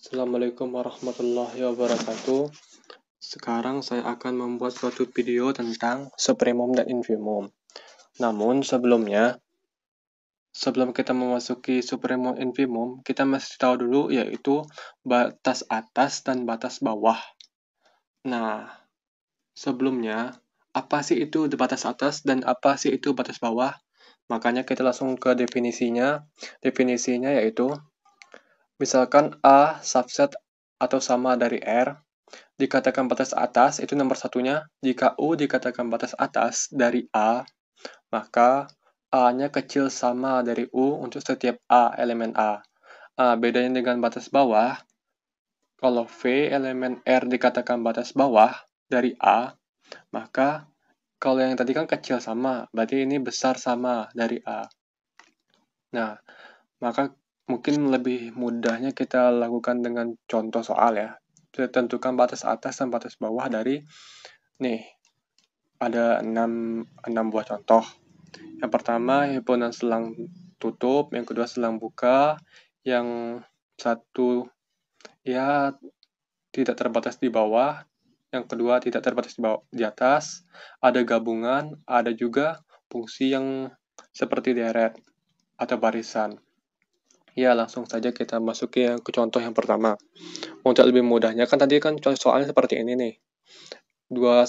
Assalamualaikum warahmatullahi wabarakatuh. Sekarang saya akan membuat suatu video tentang supremum dan infimum. Namun sebelum kita memasuki supremum infimum, kita mesti tahu dulu yaitu batas atas dan batas bawah. Nah, sebelumnya, apa sih itu batas atas dan apa sih itu batas bawah? Makanya kita langsung ke definisinya. Definisinya yaitu misalkan A subset atau sama dari R dikatakan batas atas itu nomor satunya. Jika U dikatakan batas atas dari A, maka A-nya kecil sama dari U untuk setiap A elemen A. Bedanya dengan batas bawah, kalau V elemen R dikatakan batas bawah dari A, maka kalau yang tadi kan kecil sama, berarti ini besar sama dari A. Nah, maka mungkin lebih mudahnya kita lakukan dengan contoh soal ya. Kita tentukan batas atas dan batas bawah dari, nih, ada 6 buah contoh. Yang pertama, himpunan selang tutup, yang kedua selang buka, yang satu ya tidak terbatas di bawah, yang kedua tidak terbatas di atas, ada gabungan, ada juga fungsi yang seperti deret atau barisan. Ya, langsung saja kita masuki ke contoh yang pertama. Untuk lebih mudahnya, kan tadi kan soalnya seperti ini nih. Dua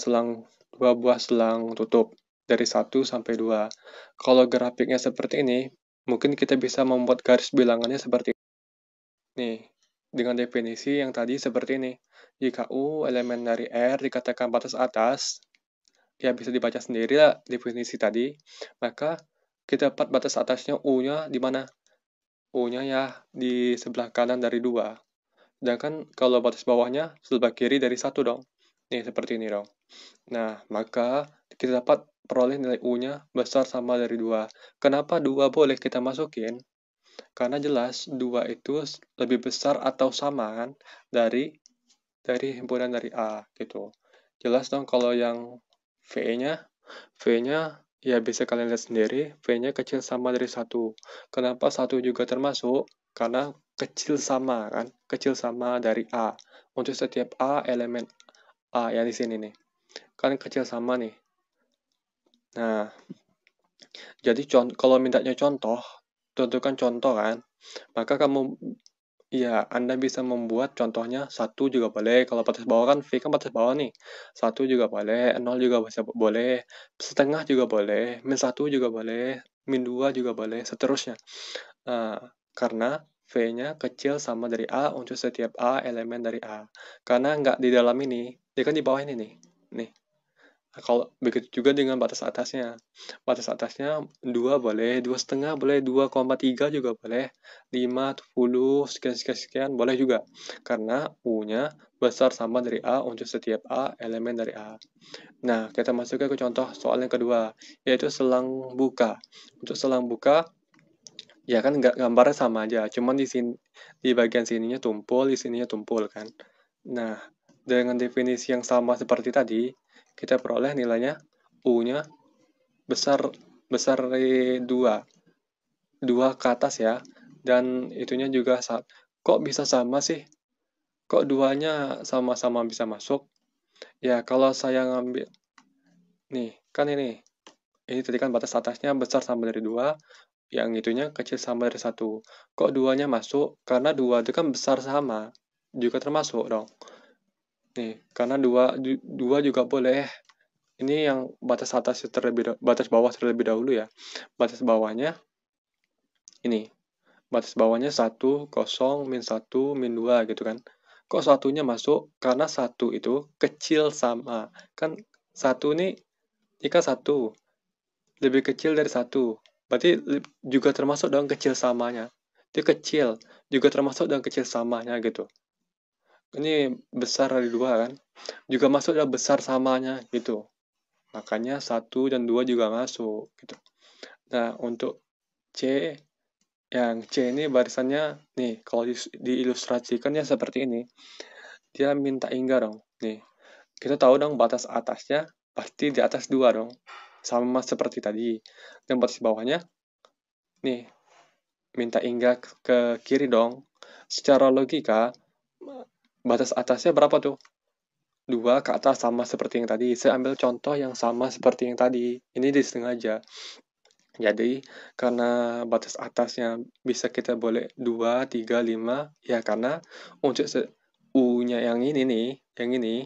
buah selang tutup dari 1 sampai 2. Kalau grafiknya seperti ini, mungkin kita bisa membuat garis bilangannya seperti ini. Nih, dengan definisi yang tadi seperti ini. Jika U elemen dari R dikatakan batas atas, ya bisa dibaca sendiri lah definisi tadi, maka kita dapat batas atasnya U-nya di mana? U-nya ya di sebelah kanan dari 2. Sedangkan kalau batas bawahnya sebelah kiri dari 1 dong. Nih, seperti ini dong. Nah, maka kita dapat peroleh nilai U-nya besar sama dari 2. Kenapa 2 boleh kita masukin? Karena jelas 2 itu lebih besar atau sama kan dari himpunan dari A gitu. Jelas dong kalau yang V-nya ya bisa kalian lihat sendiri, V-nya kecil sama dari 1. Kenapa 1 juga termasuk? Karena kecil sama kan, kecil sama dari A. Untuk setiap A elemen A yang di sini nih. Kan kecil sama nih. Nah, jadi kalau mintanya contoh, tentukan contoh kan, maka Anda bisa membuat contohnya 1 juga boleh, kalau batas bawah kan V kan batas bawah nih, 1 juga boleh, 0 juga bisa boleh, setengah juga boleh, min 1 juga boleh, min 2 juga boleh, seterusnya. Karena V-nya kecil sama dari A untuk setiap A elemen dari A. Karena nggak di dalam ini, dia kan di bawah ini nih. Kalau begitu juga dengan batas atasnya. Batas atasnya 2 boleh, 2,5 boleh, 2,3 juga boleh, 5, 10, sekian boleh juga. Karena U-nya besar sama dari A untuk setiap A elemen dari A. Nah, kita masuk ke contoh soal yang kedua, yaitu selang buka. Untuk selang buka, ya kan gambarnya sama aja, cuman di bagian sininya tumpul, di sininya tumpul kan. Nah, dengan definisi yang sama seperti tadi, kita peroleh nilainya U-nya besar dari 2 ke atas ya, dan itunya juga kok bisa sama sih? Kok duanya sama-sama bisa masuk? Ya, kalau saya ngambil nih, kan ini tadi kan batas atasnya besar sama dari 2, yang itunya kecil sama dari 1. Kok duanya masuk? Karena 2 itu kan besar sama, juga termasuk dong. Nih, karena 2 juga boleh. Ini yang batas batas bawah terlebih dahulu ya. Batas bawahnya ini. Batas bawahnya 1, 0, min 1, min 2 gitu kan. Kok satunya masuk? Karena 1 itu kecil sama. Kan 1 ini kan 1. Lebih kecil dari 1. Berarti juga termasuk dong kecil samanya. Itu kecil. Juga termasuk dong kecil samanya gitu. Ini besar dari 2 kan. Juga masuk dalam besar samanya gitu. Makanya 1 dan 2 juga masuk gitu. Nah, untuk C, yang C ini barisannya, nih, kalau diilustrasikannya seperti ini, dia minta hingga dong. Nih, kita tahu dong batas atasnya pasti di atas 2 dong. Sama seperti tadi. Dan batas bawahnya, nih, minta hingga ke kiri dong. Secara logika, batas atasnya berapa tuh? 2 ke atas sama seperti yang tadi. Saya ambil contoh yang sama seperti yang tadi. Ini disengaja. Jadi, karena batas atasnya bisa kita boleh 2, 3, 5, ya karena untuk U-nya yang ini nih, yang ini,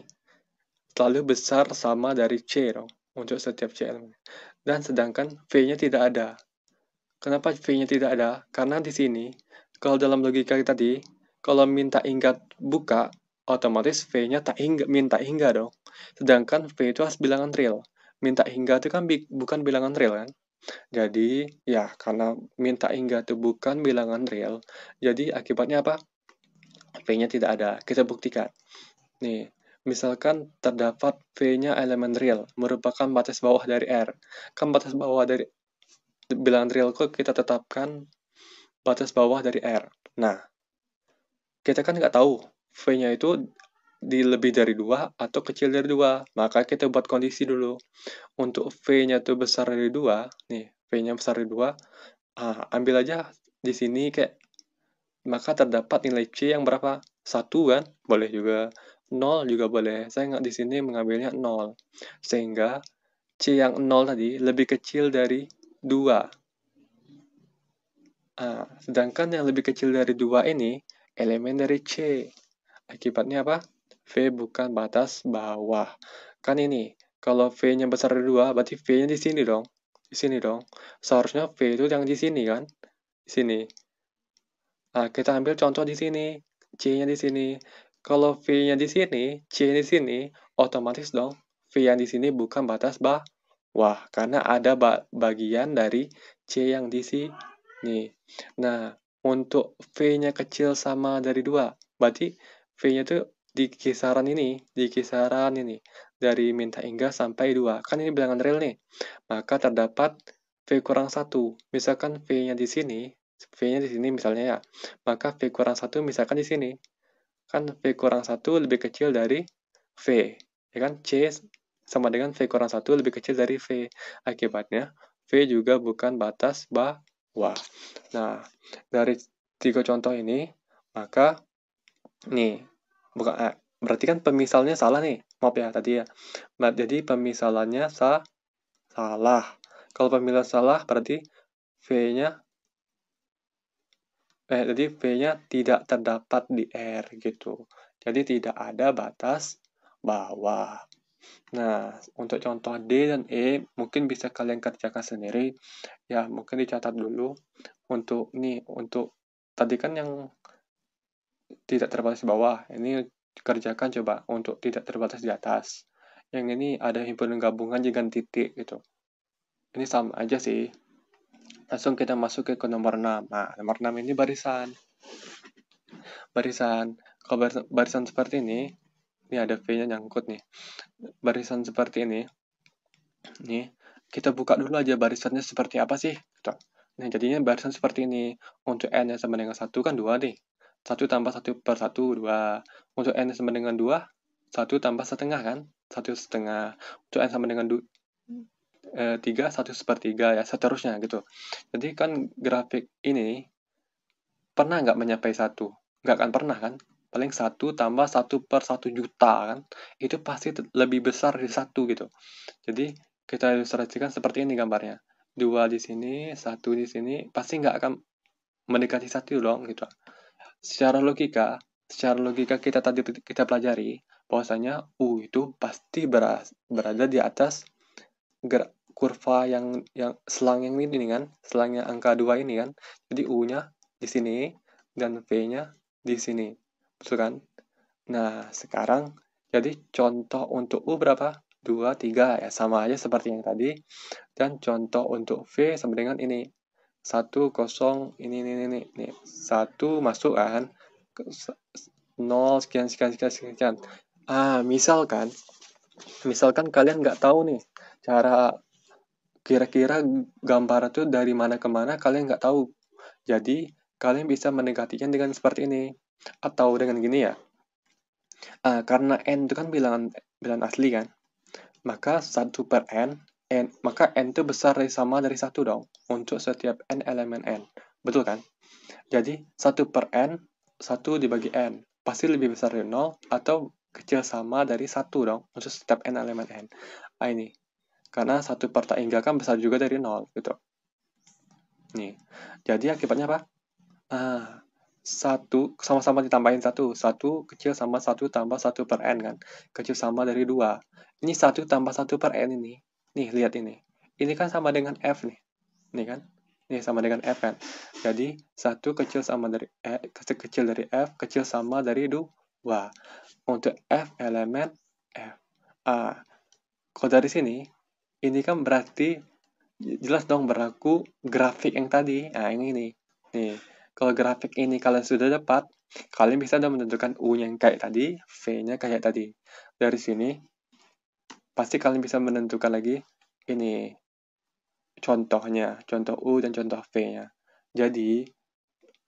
selalu besar sama dari C dong, untuk setiap C elemen. Dan sedangkan V-nya tidak ada. Kenapa V-nya tidak ada? Karena di sini, kalau dalam logika tadi, kalau minta hingga buka, otomatis V-nya tak hingga, minta hingga dong. Sedangkan V itu harus bilangan real. Minta hingga itu kan bukan bilangan real kan? Jadi, ya karena minta hingga itu bukan bilangan real, jadi akibatnya apa? V-nya tidak ada. Kita buktikan. Nih, misalkan terdapat V-nya elemen real, merupakan batas bawah dari R. Kan batas bawah dari bilangan real kok kita tetapkan batas bawah dari R. Nah, kita kan nggak tahu V-nya itu di lebih dari 2 atau kecil dari 2. Maka kita buat kondisi dulu. Untuk V-nya itu besar dari 2, nih, V-nya besar dari 2, ambil aja di sini kayak, maka terdapat nilai C yang berapa? 1 kan? Boleh juga. 0 juga boleh. Saya nggak di sini mengambilnya 0. Sehingga C yang 0 tadi lebih kecil dari 2. Sedangkan yang lebih kecil dari 2 ini elemen dari C. Akibatnya apa? V bukan batas bawah. Kan ini, kalau V-nya besar dari 2, berarti V-nya di sini dong. Di sini dong. Seharusnya V itu yang di sini kan? Di sini. Kita ambil contoh di sini. C-nya di sini. Kalau V-nya di sini, C di sini, otomatis dong V yang di sini bukan batas bawah. Karena ada bagian dari C yang di sini. Nah, untuk V-nya kecil sama dari 2, berarti V-nya itu di kisaran ini, dari minta hingga sampai 2. Kan ini bilangan real nih. Maka terdapat V kurang 1. Misalkan V-nya di sini, misalnya ya, maka V kurang 1 misalkan di sini. Kan V kurang 1 lebih kecil dari V. Ya kan? C sama dengan V kurang 1 lebih kecil dari V. Akibatnya, V juga bukan batas bawah. Nah, dari 3 contoh ini, maka nih, berarti kan pemisalnya salah nih. Maaf ya, tadi ya. Nah, jadi pemisalannya salah. Kalau pemisalan salah, berarti jadi V-nya tidak terdapat di R gitu. Jadi tidak ada batas bawah. Nah, untuk contoh D dan E mungkin bisa kalian kerjakan sendiri. Ya, mungkin dicatat dulu. Untuk tadi kan yang tidak terbatas di bawah. Ini kerjakan coba untuk tidak terbatas di atas. Yang ini ada himpunan gabungan dengan titik gitu. Ini sama aja sih. Langsung kita masuk ke nomor 6. Nah, nomor 6 ini barisan. Kalau barisan seperti ini ada V-nya nyangkut nih. Barisan seperti ini, nih, kita buka dulu aja barisannya seperti apa sih. Gitu. Nah, jadinya barisan seperti ini. Untuk N yang sama dengan 1 kan 2 nih. 1 tambah 1 per 1, 2. Untuk N yang sama dengan 2, 1 tambah setengah kan? 1 setengah. Untuk N sama dengan 3, 1 sepertiga ya, seterusnya gitu. Jadi kan grafik ini pernah nggak mencapai 1? Nggak akan pernah kan? Paling 1 tambah 1 per 1 juta kan? Itu pasti lebih besar dari 1 gitu. Jadi kita ilustrasikan seperti ini gambarnya. 2 di sini, 1 di sini, pasti nggak akan mendekati 1 dong gitu. Secara logika kita tadi kita pelajari bahwasanya U itu pasti berada di atas kurva yang selang yang ini kan, selangnya angka 2 ini kan. Jadi U-nya di sini dan V-nya di sini. Betul kan? Nah, sekarang jadi contoh untuk U berapa? 2, 3 ya, sama aja seperti yang tadi. Dan contoh untuk V sama dengan ini. 1, 0, ini. Nih, 1 masuk kan. 0, sekian. Misalkan kalian nggak tahu nih cara kira-kira gambar itu dari mana ke mana, kalian nggak tahu. Jadi, kalian bisa mendekatinya dengan seperti ini. Atau dengan gini ya. Karena N itu kan bilangan asli kan. Maka 1 per maka N itu besar sama dari 1 dong. Untuk setiap N elemen N. Betul kan? Jadi, 1 per N, 1 dibagi N. pasti lebih besar dari 0 atau kecil sama dari 1 dong, untuk setiap n elemen n. Ini. Karena 1 per tak hingga kan besar juga dari 0, gitu. Nih, jadi akibatnya apa? 1 sama-sama ditambahin 1. 1 kecil sama 1 tambah 1 per n kan. Kecil sama dari 2. Ini 1 tambah 1 per n ini. Nih, lihat ini. Ini kan sama dengan f nih. Nih kan? Nih sama dengan f kan. Jadi 1 kecil sama dari kecil dari f, kecil sama dari 2. Untuk f elemen f. Kalau dari sini, ini kan berarti jelas dong berlaku grafik yang tadi. Nah, ini nih. Nih, kalau grafik ini kalian sudah dapat, kalian bisa menentukan U-nya yang kayak tadi, V-nya kayak tadi. Dari sini, pasti kalian bisa menentukan lagi ini contohnya, contoh U dan contoh V-nya. Jadi,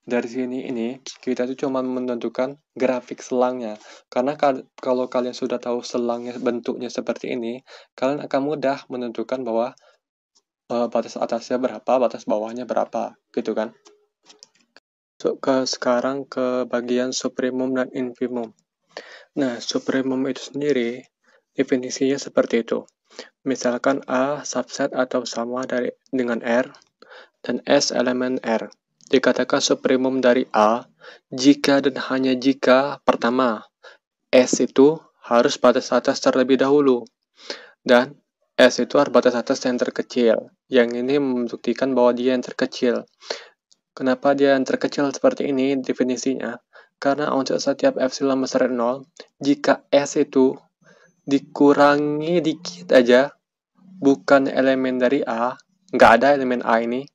dari sini ini, kita tuh cuma menentukan grafik selangnya. Karena kalau kalian sudah tahu selangnya bentuknya seperti ini, kalian akan mudah menentukan bahwa batas atasnya berapa, batas bawahnya berapa, gitu kan. Sekarang ke bagian supremum dan infimum. Nah, supremum itu sendiri, definisinya seperti itu. Misalkan A subset atau sama dengan R, dan S elemen R. Dikatakan supremum dari A, jika dan hanya jika, pertama, S itu harus batas atas terlebih dahulu, dan S itu harus batas atas yang terkecil. Yang ini membuktikan bahwa dia yang terkecil. Kenapa dia yang terkecil seperti ini definisinya? Karena untuk setiap epsilon besar dari 0, jika S itu dikurangi dikit aja, bukan elemen dari A, nggak ada elemen A ini,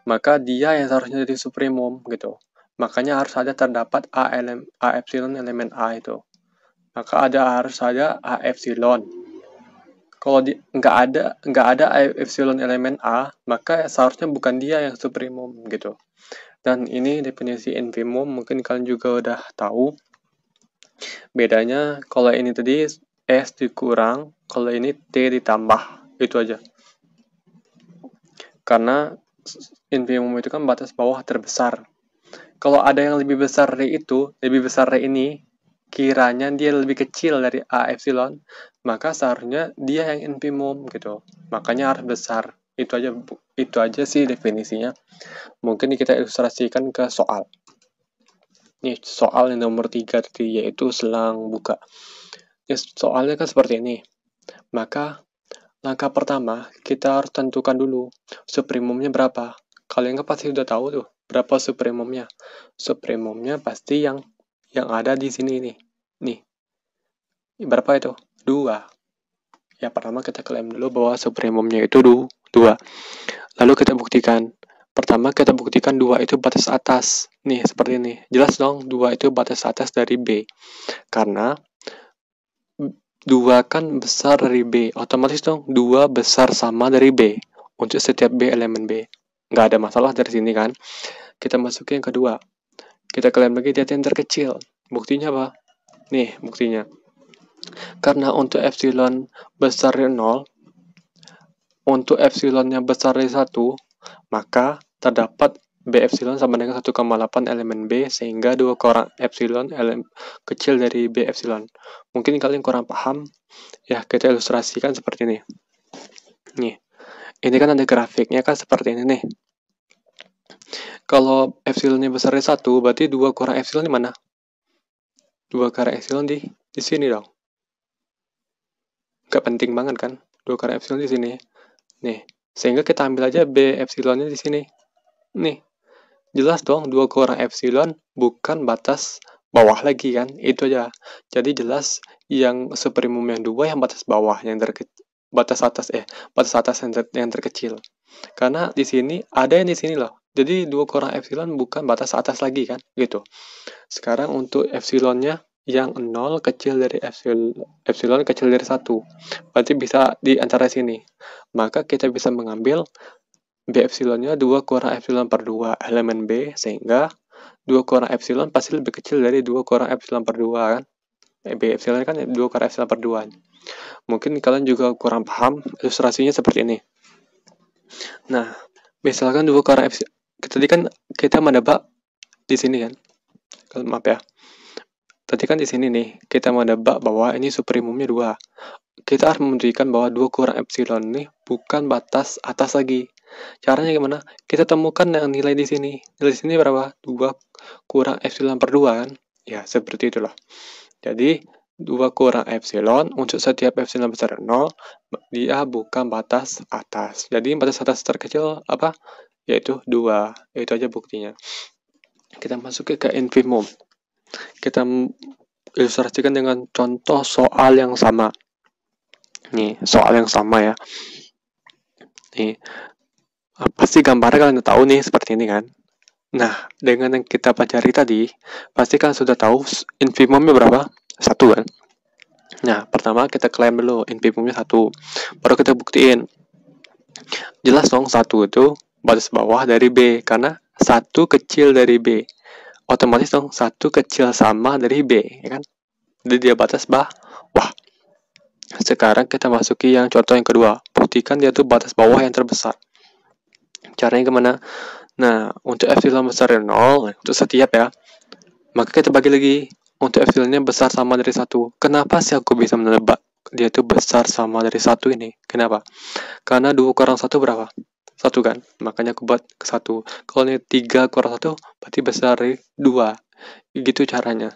maka dia yang seharusnya jadi supremum gitu. Makanya harus ada terdapat A epsilon elemen A itu. Maka harus ada A epsilon. Kalau nggak ada epsilon elemen A, maka seharusnya bukan dia yang supremum gitu. Dan ini definisi infimum, mungkin kalian juga udah tahu. Bedanya kalau ini tadi S dikurang, kalau ini T ditambah, itu aja. Karena infimum itu kan batas bawah terbesar. Kalau ada yang lebih besar dari itu, lebih besar dari ini, kiranya dia lebih kecil dari A epsilon, maka seharusnya dia yang infimum gitu. Makanya harus besar. Itu aja sih definisinya. Mungkin kita ilustrasikan ke soal. Nih, soal yang nomor 3 tadi, yaitu selang buka. Soalnya kan seperti ini. Maka, langkah pertama, kita harus tentukan dulu supremumnya berapa. Kalian kan pasti sudah tahu tuh, berapa supremumnya. Supremumnya pasti yang ada di sini nih. Nih. Berapa itu? 2. Ya, pertama kita klaim dulu bahwa supremumnya itu 2. Lalu kita buktikan. Pertama kita buktikan 2 itu batas atas. Nih, seperti ini. Jelas dong, 2 itu batas atas dari B. Karena 2 kan besar dari B. Otomatis dong, 2 besar sama dari B. Untuk setiap B elemen B. Nggak ada masalah dari sini kan. Kita masukin yang kedua. Kita klaim lagi dia yang terkecil. Buktinya apa? Nih, buktinya. Karena untuk epsilon besar dari 0, untuk epsilonnya besar dari 1, maka terdapat B epsilon sama dengan 1,8 elemen B, sehingga 2 kurang epsilon kecil dari B epsilon. Mungkin kalian kurang paham, ya kita ilustrasikan seperti ini. Nih, ini kan ada grafiknya kan seperti ini nih. Kalau epsilonnya besar dari 1, berarti 2 kurang epsilon di mana? 2 kurang epsilon di sini dong. Gak penting banget kan? 2 kurang epsilon di sini. Nih, sehingga kita ambil aja B epsilonnya di sini. Nih, jelas dong 2 kurang epsilon bukan batas bawah lagi kan? Itu aja. Jadi jelas yang supremum yang 2 yang batas bawah, yang batas atas yang terkecil. Karena di sini ada yang di sini loh. Jadi 2 kurang epsilon bukan batas atas lagi kan? Gitu. Sekarang untuk epsilonnya yang 0 kecil dari epsilon kecil dari 1. Berarti bisa di antara sini. Maka kita bisa mengambil B epsilonnya 2 kurang epsilon per 2 elemen B, sehingga 2 kurang epsilon pasti lebih kecil dari 2 kurang epsilon per 2 kan. B epsilon kan 2 kurang epsilon per 2. Mungkin kalian juga kurang paham, ilustrasinya seperti ini. Nah, misalkan 2 kurang epsilon, tadi kan kita menebak di sini kan. Maaf ya. Tadi kan di sini nih, kita mau nebak bahwa ini supremumnya 2. Kita harus membuktikan bahwa 2 kurang epsilon ini bukan batas atas lagi. Caranya gimana? Kita temukan yang nilai di sini. Nilai di sini berapa? 2 kurang epsilon per 2 kan? Ya, seperti itulah. Jadi, 2 kurang epsilon, untuk setiap epsilon besar 0, dia bukan batas atas. Jadi, batas atas terkecil apa? Yaitu 2. Itu aja buktinya. Kita masuk ke infimum. Kita ilustrasikan dengan contoh soal yang sama. Nih, soal yang sama ya. Nih, pasti gambarnya kalian udah tahu nih, seperti ini kan. Nah, dengan yang kita pelajari tadi, pasti kalian sudah tahu infimumnya berapa? 1 kan. Nah, pertama kita klaim dulu infimumnya 1. Baru kita buktiin. Jelas dong 1 itu batas bawah dari B, karena 1 kecil dari B. Otomatis dong 1 kecil sama dari B, ya kan? Jadi dia batas bawah. Sekarang kita masuki yang contoh yang kedua. Buktikan dia tuh batas bawah yang terbesar. Caranya gimana? Nah, untuk epsilon besar dari 0, untuk setiap ya, maka kita bagi lagi. Untuk epsilonnya besar sama dari 1. Kenapa sih aku bisa menebak dia tuh besar sama dari 1 ini? Kenapa? Karena 2 kurang 1 berapa? 1 kan? Makanya aku buat ke 1. Kalau ini 3 kurang 1, berarti besar dari 2. Gitu caranya.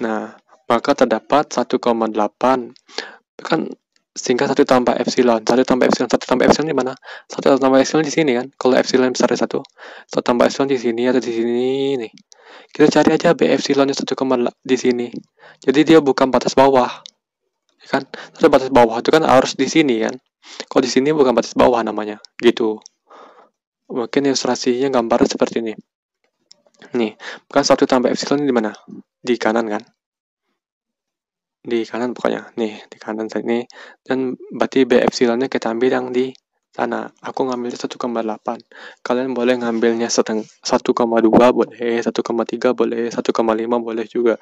Nah, maka terdapat 1,8. Kan sehingga 1 tambah epsilon. 1 tambah epsilon di mana? 1 tambah epsilon di sini kan? Kalau epsilon besar dari 1, 1 tambah epsilon di sini atau di sini nih. Kita cari aja B epsilonnya 1, di sini. Jadi dia bukan batas bawah. Ya kan? Terus batas bawah itu kan harus di sini kan? Kalau di sini bukan batas bawah namanya. Gitu. Mungkin ilustrasinya gambarnya seperti ini. Nih, bukan 1 tambah epsilon di mana? Di kanan kan? Di kanan pokoknya. Nih, di kanan sini. Dan berarti B epsilonnya kita ambil yang di sana. Aku ngambilnya 1,8. Kalian boleh ngambilnya 1,2 boleh, 1,3 boleh, 1,5 boleh juga.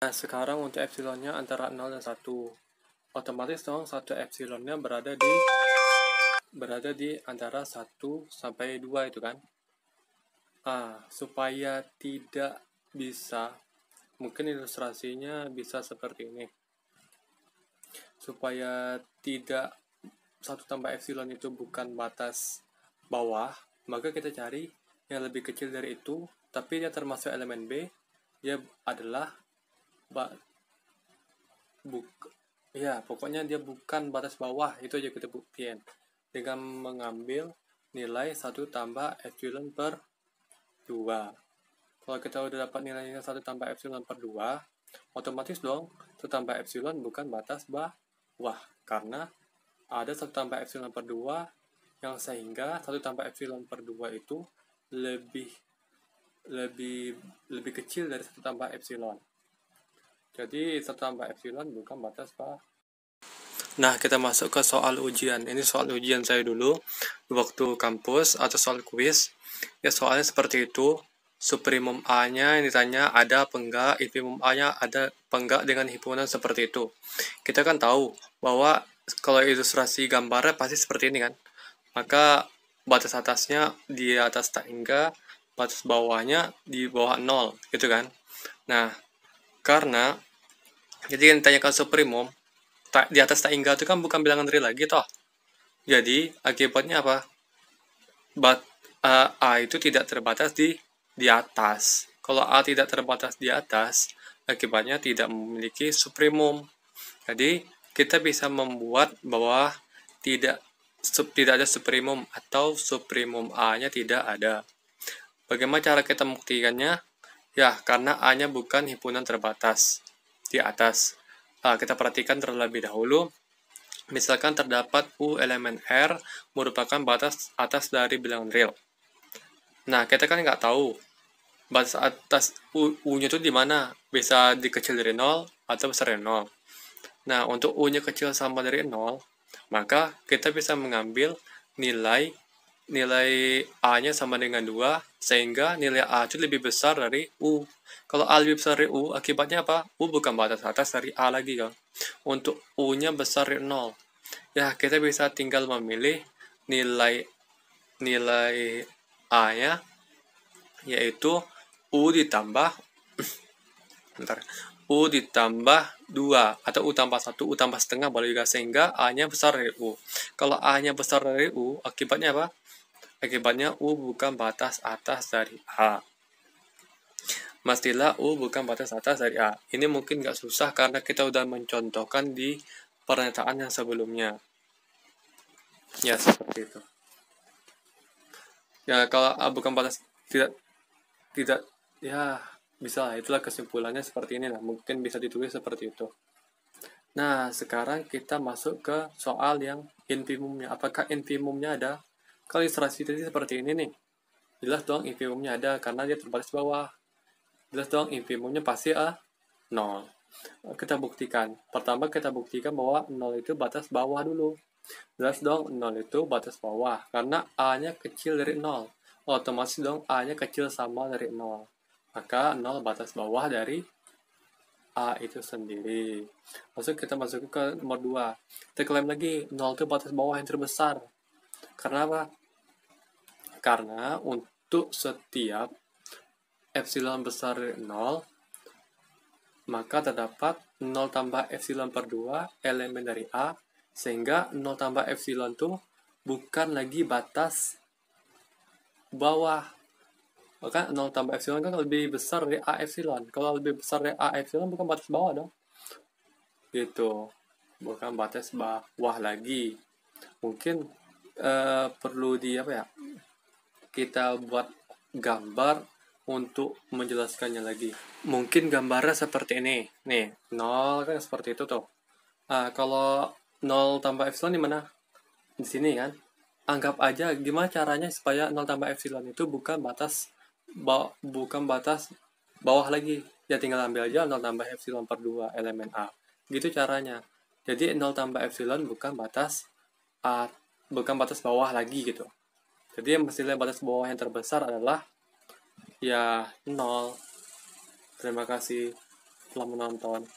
Nah, sekarang untuk epsilonnya antara 0 dan 1. Otomatis dong 1 epsilonnya berada di antara 1 sampai 2 itu kan. Supaya tidak bisa, mungkin ilustrasinya bisa seperti ini. Supaya tidak 1 tambah epsilon itu bukan batas bawah, maka kita cari yang lebih kecil dari itu, tapi dia termasuk elemen B, dia adalah pokoknya dia bukan batas bawah. Itu aja kita buktiin dengan mengambil nilai 1 tambah epsilon per 2. Kalau kita udah dapat nilainya 1 tambah epsilon per 2, otomatis dong 1 tambah epsilon bukan batas bawah, karena ada 1 tambah epsilon per 2 yang sehingga 1 tambah epsilon per 2 itu lebih kecil dari 1 tambah epsilon. Jadi 1 tambah epsilon bukan batas bawah. Nah, kita masuk ke soal ujian. Ini soal ujian saya dulu waktu kampus atau soal kuis. Ya, soalnya seperti itu. Supremum A-nya yang ditanya ada apa enggak, infimum A-nya ada apa enggak dengan himpunan seperti itu. Kita kan tahu bahwa kalau ilustrasi gambarnya pasti seperti ini kan. Maka batas atasnya di atas tak hingga, batas bawahnya di bawah 0, gitu kan. Nah, karena jadi yang ditanyakan supremum, di atas tak hingga itu kan bukan bilangan real lagi toh. Jadi akibatnya apa? A itu tidak terbatas di atas. Kalau A tidak terbatas di atas, akibatnya tidak memiliki supremum. Jadi kita bisa membuat bahwa tidak ada supremum atau supremum A-nya tidak ada. Bagaimana cara kita membuktikannya? Ya, karena A-nya bukan himpunan terbatas di atas. Kita perhatikan terlebih dahulu. Misalkan terdapat U elemen R merupakan batas atas dari bilangan real. Nah, kita kan nggak tahu batas atas U-nya itu di mana. Bisa dikecil dari 0 atau besar dari 0. Nah, untuk U-nya kecil sama dari 0, maka kita bisa mengambil nilai A-nya sama dengan 2, sehingga nilai A itu lebih besar dari U. Kalau A lebih besar dari U, akibatnya apa? U bukan batas atas dari A lagi kan. Untuk U-nya besar dari 0. Ya, kita bisa tinggal memilih nilai A-nya, yaitu U ditambah bentar, U ditambah 2 atau U tambah 1, U tambah setengah boleh juga, sehingga A-nya besar dari U. Kalau A-nya besar dari U, akibatnya apa? Akibatnya U bukan batas atas dari A. Mestilah U bukan batas atas dari A. Ini mungkin nggak susah karena kita udah mencontohkan di pernyataan yang sebelumnya. Ya, seperti itu. Ya, kalau A bukan batas, tidak, ya, bisa lah. Itulah kesimpulannya seperti ini lah. Mungkin bisa ditulis seperti itu. Nah, sekarang kita masuk ke soal yang infimumnya. Apakah infimumnya ada? Kalau ilustrasi tadi seperti ini nih. Jelas dong infimumnya ada karena dia terbatas bawah. Jelas dong infimumnya pasti A, 0. Kita buktikan. Pertama kita buktikan bahwa 0 itu batas bawah dulu. Jelas dong 0 itu batas bawah. Karena A-nya kecil dari 0. Otomatis dong A-nya kecil sama dari 0. Maka 0 batas bawah dari A itu sendiri. Kita masuk ke nomor 2. Kita klaim lagi 0 itu batas bawah yang terbesar. Karena apa? Karena untuk setiap epsilon besar dari 0, maka terdapat 0 tambah epsilon per 2 elemen dari A, sehingga 0 tambah epsilon itu bukan lagi batas bawah. Maka 0 tambah epsilon kan lebih besar dari A epsilon. Kalau lebih besar dari A epsilon bukan batas bawah dong. Gitu. Bukan batas bawah lagi. Mungkin perlu kita buat gambar untuk menjelaskannya lagi. Mungkin gambarnya seperti ini. Nih, 0 kan seperti itu tuh. Kalau 0 tambah epsilon di mana? Di sini kan. Anggap aja gimana caranya supaya 0 tambah epsilon itu bukan batas bawah lagi. Ya tinggal ambil aja 0 tambah epsilon per 2 elemen A. Gitu caranya. Jadi 0 tambah epsilon bukan batas bawah lagi gitu. Jadi mestinya batas bawah yang terbesar adalah ya 0. Terima kasih telah menonton.